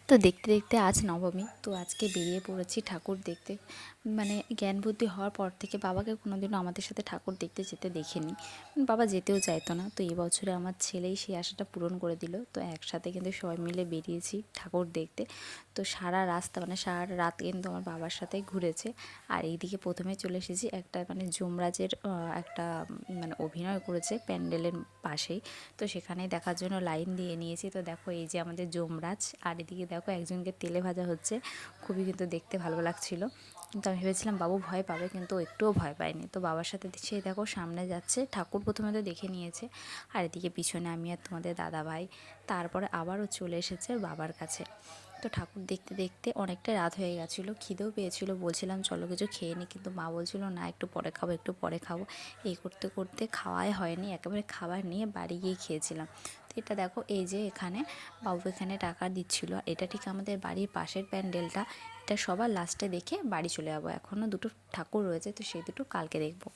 তো দেখতে দেখতে আজ নবমী, তো আজকে বেরিয়ে পড়েছি ঠাকুর দেখতে। মানে জ্ঞান বুদ্ধি হওয়ার পর থেকে বাবাকে কোনোদিনও আমাদের সাথে ঠাকুর দেখতে যেতে দেখিনি। বাবা যেতেও চাইতো না, তো এই বছরে আমার ছেলেই সেই আশাটা পূরণ করে দিল। তো একসাথে কিন্তু সবাই মিলে বেরিয়েছি ঠাকুর দেখতে। তো সারা রাস্তা মানে সারা রাত কিন্তু আমার বাবার সাথেই ঘুরেছে। আর এইদিকে প্রথমে চলে এসেছি একটা মানে যমরাজের একটা মানে অভিনয় করেছে প্যান্ডেলের পাশেই। তো সেখানেই দেখার জন্য লাইন দিয়ে নিয়েছি। তো দেখো এই যে আমাদের যমরাজ, আর এদিকে দেখো একজনকে তেলে ভাজা হচ্ছে। খুবই কিন্তু দেখতে ভালো লাগছিল। কিন্তু আমি ভেবেছিলাম বাবু ভয় পাবে, কিন্তু ও একটুও ভয় পায়নি। তো বাবার সাথে সে দেখো সামনে যাচ্ছে, ঠাকুর প্রথমে তো দেখে নিয়েছে। আর এদিকে পিছনে আমি আর তোমাদের দাদা ভাই। তারপরে আবারও চলে এসেছে বাবার কাছে। তো ঠাকুর দেখতে দেখতে অনেকটা রাত হয়ে গেছিলো, খিদেও পেয়েছিলো, বলছিলাম চলো কিছু খেয়ে নিই, কিন্তু মা বলছিল না একটু পরে খাবো একটু পরে খাবো। এই করতে করতে খাওয়াই হয়নি, একেবারে খাবার নিয়ে বাড়ি গিয়ে খেয়েছিলাম। তো এটা দেখো এই যে এখানে বাবু এখানে টাকা দিচ্ছিলো, এটা ঠিক আমাদের বাড়ির পাশের প্যান্ডেলটা। এটা সবার লাস্টে দেখে বাড়ি চলে যাবো, এখনও দুটো ঠাকুর রয়েছে, তো সেই দুটো কালকে দেখবো।